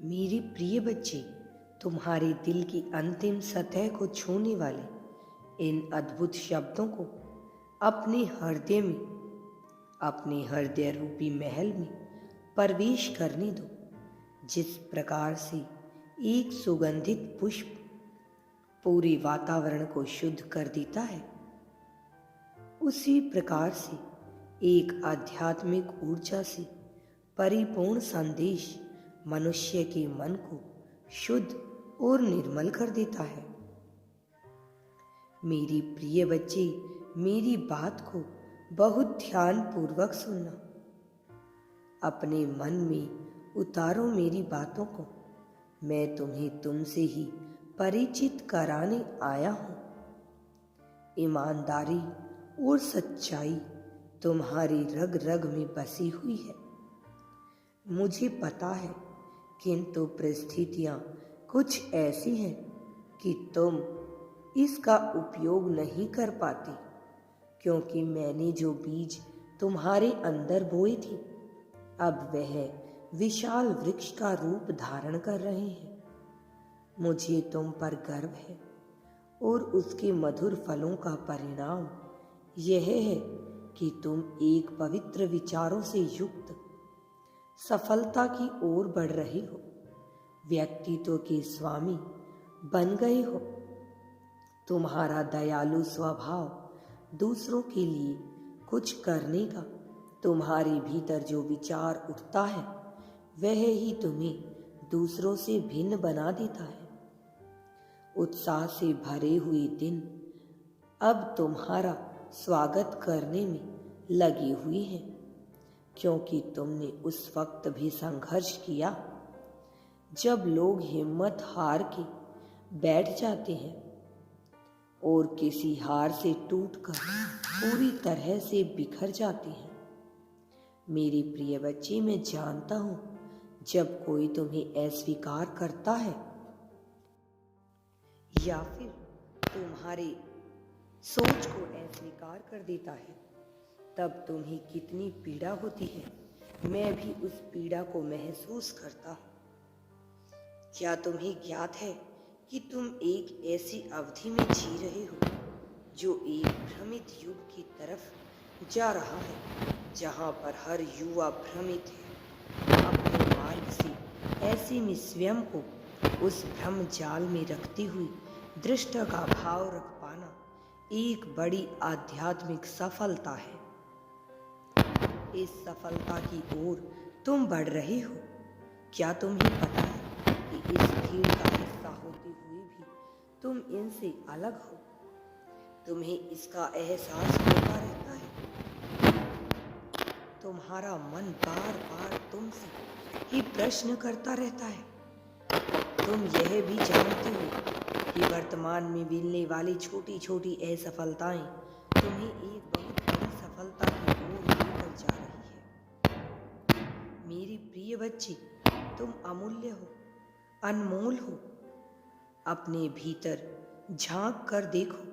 मेरे प्रिय बच्चे, तुम्हारे दिल की अंतिम सतह को छूने वाले इन अद्भुत शब्दों को अपने हृदय में, अपने हृदय रूपी महल में प्रवेश करने दो। जिस प्रकार से एक सुगंधित पुष्प पूरे वातावरण को शुद्ध कर देता है, उसी प्रकार से एक आध्यात्मिक ऊर्जा से परिपूर्ण संदेश मनुष्य के मन को शुद्ध और निर्मल कर देता है। मेरी प्रिय बच्चे, मेरी बात को बहुत ध्यान पूर्वक सुनना। अपने मन में उतारो मेरी बातों को। मैं तुम्हें तुमसे ही परिचित कराने आया हूँ। ईमानदारी और सच्चाई तुम्हारी रग रग में बसी हुई है। मुझे पता है, किंतु परिस्थितियाँ कुछ ऐसी हैं कि तुम इसका उपयोग नहीं कर पाती, क्योंकि मैंने जो बीज तुम्हारे अंदर बोए थे, अब वह विशाल वृक्ष का रूप धारण कर रहे हैं। मुझे तुम पर गर्व है और उसके मधुर फलों का परिणाम यह है कि तुम एक पवित्र विचारों से युक्त सफलता की ओर बढ़ रहे हो, व्यक्तित्व के स्वामी बन गए हो। तुम्हारा दयालु स्वभाव, दूसरों के लिए कुछ करने का तुम्हारे भीतर जो विचार उठता है, वह ही तुम्हें दूसरों से भिन्न बना देता है। उत्साह से भरे हुए दिन अब तुम्हारा स्वागत करने में लगे हुए हैं, क्योंकि तुमने उस वक्त भी संघर्ष किया जब लोग हिम्मत हार के बैठ जाते हैं और किसी हार से टूटकर पूरी तरह से बिखर जाते हैं। मेरे प्रिय बच्चे, मैं जानता हूँ, जब कोई तुम्हें अस्वीकार करता है या फिर तुम्हारे सोच को अस्वीकार कर देता है, तब तुम्हें कितनी पीड़ा होती है। मैं भी उस पीड़ा को महसूस करता हूँ। क्या तुम्हें ज्ञात है कि तुम एक ऐसी अवधि में जी रहे हो जो एक भ्रमित युग की तरफ जा रहा है, जहाँ पर हर युवा भ्रमित है। अपने मार्ग से ऐसे में स्वयं को उस भ्रम जाल में रखती हुई दृष्टि का भाव रख पाना एक बड़ी आध्यात्मिक सफलता है। इस सफलता की ओर तुम बढ़ रहे हो। क्या तुम्हें पता है कि इस भीड़ का हिस्सा होते हुए भी तुम इनसे अलग हो? तुम्हें इसका एहसास होता रहता है। तुम्हारा मन बार बार तुमसे ही प्रश्न करता रहता है। तुम यह भी जानते हो कि वर्तमान में मिलने वाली छोटी छोटी असफलताएं तुम्हें एक बहुत बड़ी सफलता की ओर लेकर जा रही है। मेरी प्रिय बच्ची, तुम अमूल्य हो, अनमोल हो। अपने भीतर झांक कर देखो।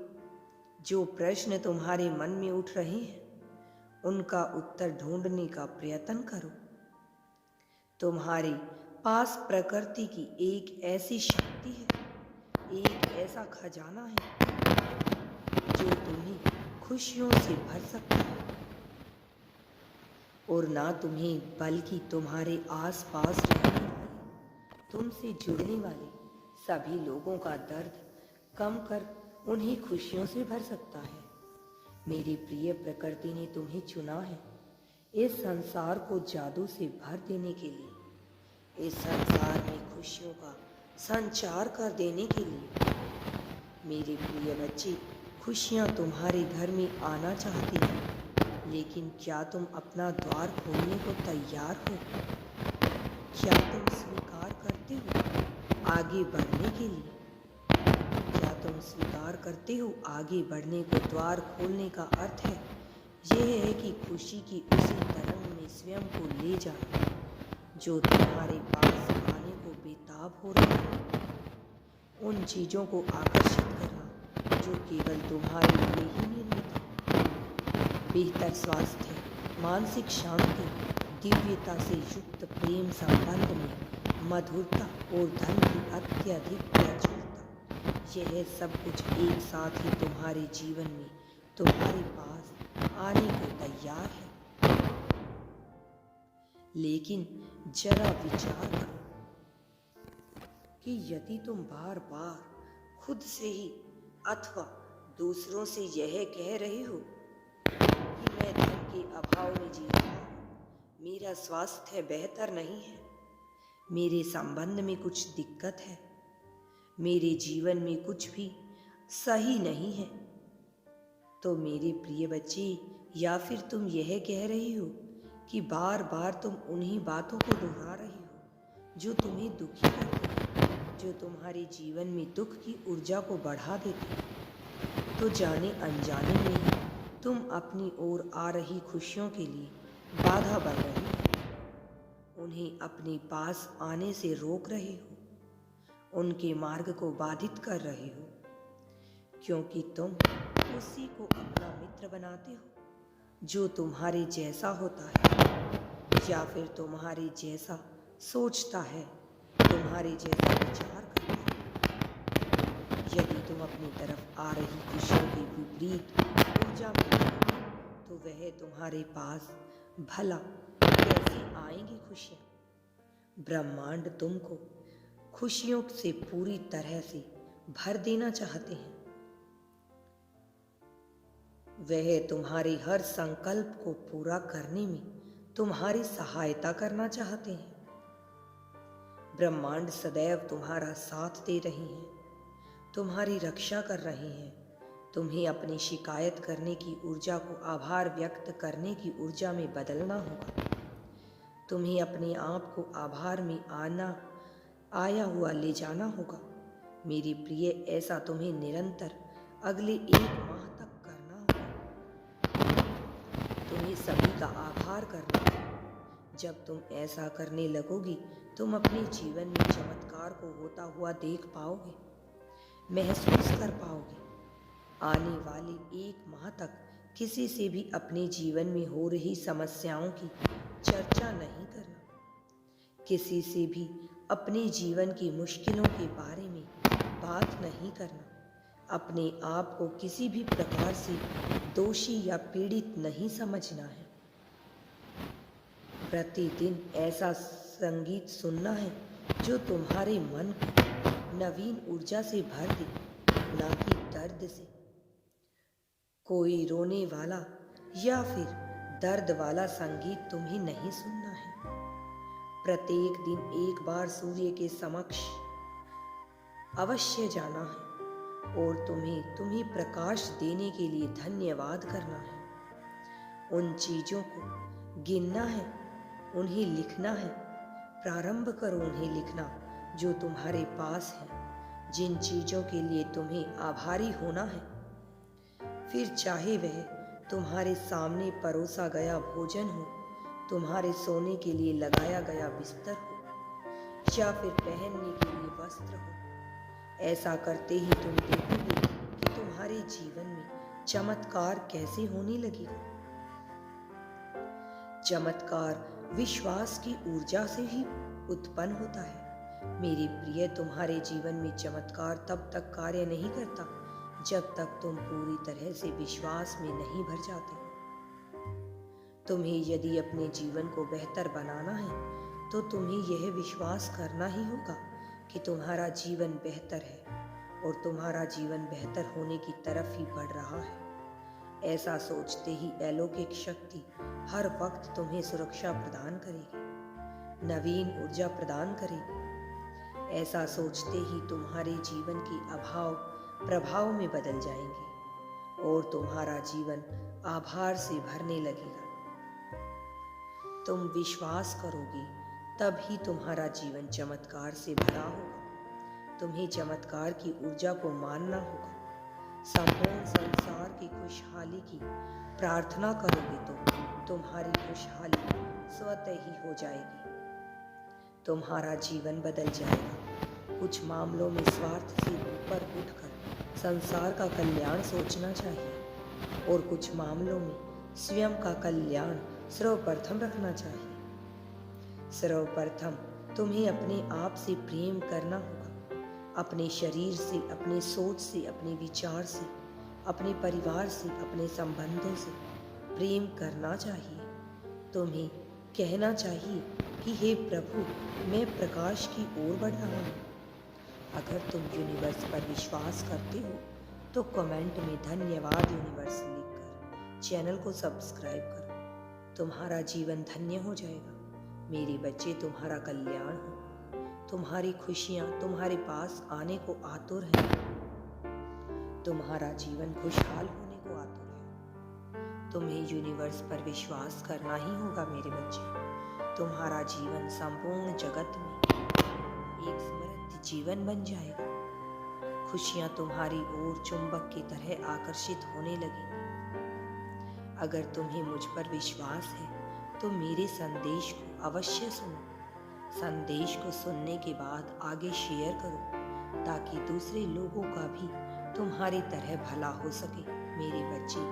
जो प्रश्न तुम्हारे मन में उठ रहे हैं, उनका उत्तर ढूंढने का प्रयत्न करो। तुम्हारे पास प्रकृति की एक ऐसी शक्ति है, एक ऐसा खजाना है जो तुम्हें खुशियों से भर सकता है, और ना तुम्हें बल्कि तुम्हारे आसपास रहने वाले, तुमसे जुड़ने वाले सभी लोगों का दर्द कम कर उन्हें खुशियों से भर सकता है। मेरी प्रिय प्रकृति ने तुम्हें चुना है इस संसार को जादू से भर देने के लिए, इस संसार में खुशियों का संचार कर देने के लिए। मेरे प्रिय बच्चे, खुशियाँ तुम्हारे घर में आना चाहती हैं, लेकिन क्या तुम अपना द्वार खोलने को तैयार हो? क्या तुम स्वीकार करते हो आगे बढ़ने के लिए? क्या तुम स्वीकार करते हो आगे बढ़ने को? द्वार खोलने का अर्थ है यह है कि खुशी की उसी तरंग में स्वयं को ले जाना जो तुम्हारे पास आने को बेताब हो रहा है। उन चीज़ों को आकर्षित करना जो केवल तुम्हारे लिए ही निर्मित है। बेहतर स्वास्थ्य, मानसिक शांति, दिव्यता से युक्त प्रेम संबंध में मधुरता और धन की अत्यधिक प्रचुरता, यह सब कुछ एक साथ ही तुम्हारे जीवन में तुम्हारे पास आने को तैयार है। लेकिन जरा विचार करो कि यदि तुम बार बार खुद से ही अथवा दूसरों से यह कह रहे हो कि मैं धन के अभाव में जी रहा हूँ, मेरा स्वास्थ्य बेहतर नहीं है, मेरे संबंध में कुछ दिक्कत है, मेरे जीवन में कुछ भी सही नहीं है, तो मेरे प्रिय बच्चे, या फिर तुम यह कह रही हो कि बार बार तुम उन्हीं बातों को दोहरा रही हो जो तुम्हें दुखी करती है, जो तुम्हारे जीवन में दुख की ऊर्जा को बढ़ा देती है, तो जाने अनजाने में ही तुम अपनी ओर आ रही खुशियों के लिए बाधा बन रही हो, उन्हें अपने पास आने से रोक रहे हो, उनके मार्ग को बाधित कर रहे हो, क्योंकि तुम उसी को अपना मित्र बनाते हो जो तुम्हारे जैसा होता है, या फिर तुम्हारे जैसा सोचता है, तुम्हारे जैसा विचार करता है। यदि तुम अपनी तरफ आ रही खुशियों के विपरीत ऊर्जा में हो, तो वह तुम्हारे पास भला कैसे आएंगी खुशियाँ? ब्रह्मांड तुमको खुशियों से पूरी तरह से भर देना चाहते हैं। वह तुम्हारे हर संकल्प को पूरा करने में तुम्हारी सहायता करना चाहते हैं। ब्रह्मांड सदैव तुम्हारा साथ दे रहे हैं, तुम्हारी रक्षा कर रहे हैं। तुम्हें अपनी शिकायत करने की ऊर्जा को आभार व्यक्त करने की ऊर्जा में बदलना होगा। तुम्हें अपने आप को आभार में आया हुआ ले जाना होगा। मेरी प्रिय, ऐसा तुम्हें निरंतर अगले 1 माह तक करना होगा। तुम्हें सभी का आभार करना होगा। जब तुम ऐसा करने लगोगी, तुम अपने जीवन में चमत्कार को होता हुआ देख पाओगे, महसूस कर पाओगे। आने वाले 1 माह तक किसी से भी अपने जीवन में हो रही समस्याओं की चर्चा नहीं करना, किसी से भी अपने जीवन की मुश्किलों के बारे में बात नहीं करना, अपने आप को किसी भी प्रकार से दोषी या पीड़ित नहीं समझना है। प्रतिदिन ऐसा संगीत सुनना है जो तुम्हारे मन को नवीन ऊर्जा से भर दे, ना कि दर्द से। कोई रोने वाला या फिर दर्द वाला संगीत तुम्हें नहीं सुनना है। प्रत्येक दिन 1 बार सूर्य के समक्ष अवश्य जाना है और तुम्हें प्रकाश देने के लिए धन्यवाद करना है। उन चीज़ों को गिनना है, उन्हें लिखना है। प्रारंभ करो उन्हें लिखना जो तुम्हारे पास है, जिन चीज़ों के लिए तुम्हें आभारी होना है। फिर चाहे वह तुम्हारे सामने परोसा गया भोजन हो, तुम्हारे सोने के लिए लगाया गया बिस्तर हो, या फिर पहनने के लिए वस्त्र हो। ऐसा करते ही तुम देखोगे कि तुम्हारे जीवन में चमत्कार कैसे होने लगेगा। चमत्कार विश्वास की ऊर्जा से ही उत्पन्न होता है। मेरी प्रिय, तुम्हारे जीवन में चमत्कार तब तक कार्य नहीं करता जब तक तुम पूरी तरह से विश्वास में नहीं भर जाते। तुम्हें यदि अपने जीवन को बेहतर बनाना है, तो तुम्हें यह विश्वास करना ही होगा कि तुम्हारा जीवन बेहतर है और तुम्हारा जीवन बेहतर होने की तरफ ही बढ़ रहा है। ऐसा सोचते ही अलौकिक शक्ति हर वक्त तुम्हें सुरक्षा प्रदान करेगी, नवीन ऊर्जा प्रदान करेगी। ऐसा सोचते ही तुम्हारे जीवन के अभाव प्रभाव में बदल जाएंगे और तुम्हारा जीवन आभार से भरने लगेगा। तुम विश्वास करोगी तब ही तुम्हारा जीवन चमत्कार से भरा होगा। तुम्हें चमत्कार की ऊर्जा को मानना होगा। संपूर्ण संसार की खुशहाली की प्रार्थना करोगे तो तुम्हारी खुशहाली स्वतः ही हो जाएगी। तुम्हारा जीवन बदल जाएगा। कुछ मामलों में स्वार्थ से ऊपर उठकर संसार का कल्याण सोचना चाहिए और कुछ मामलों में स्वयं का कल्याण सर्वप्रथम रखना चाहिए। सर्वप्रथम तुम्हें अपने आप से प्रेम करना होगा, अपने शरीर से, अपने सोच से, अपने विचार से, अपने परिवार से, अपने संबंधों से प्रेम करना चाहिए। तुम्हें कहना चाहिए कि हे प्रभु, मैं प्रकाश की ओर बढ़ रहा हूँ। अगर तुम यूनिवर्स पर विश्वास करते हो तो कमेंट में धन्यवाद यूनिवर्स लिखकर चैनल को सब्सक्राइब करो। तुम्हारा जीवन धन्य हो जाएगा। मेरे बच्चे, तुम्हारा कल्याण हो। तुम्हारी खुशियाँ तुम्हारे पास आने को आतुर हैं। तुम्हारा जीवन खुशहाल होने को आतुर है। तुम्हें यूनिवर्स पर विश्वास करना ही होगा मेरे बच्चे। तुम्हारा जीवन संपूर्ण जगत में एक समृद्ध जीवन बन जाएगा। खुशियां तुम्हारी ओर चुंबक की तरह आकर्षित होने लगेंगी। अगर तुम्हें मुझ पर विश्वास है तो मेरे संदेश को अवश्य सुनो। संदेश को सुनने के बाद आगे शेयर करो ताकि दूसरे लोगों का भी तुम्हारी तरह भला हो सके। मेरे बच्चे,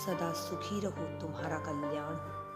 सदा सुखी रहो। तुम्हारा कल्याण हो।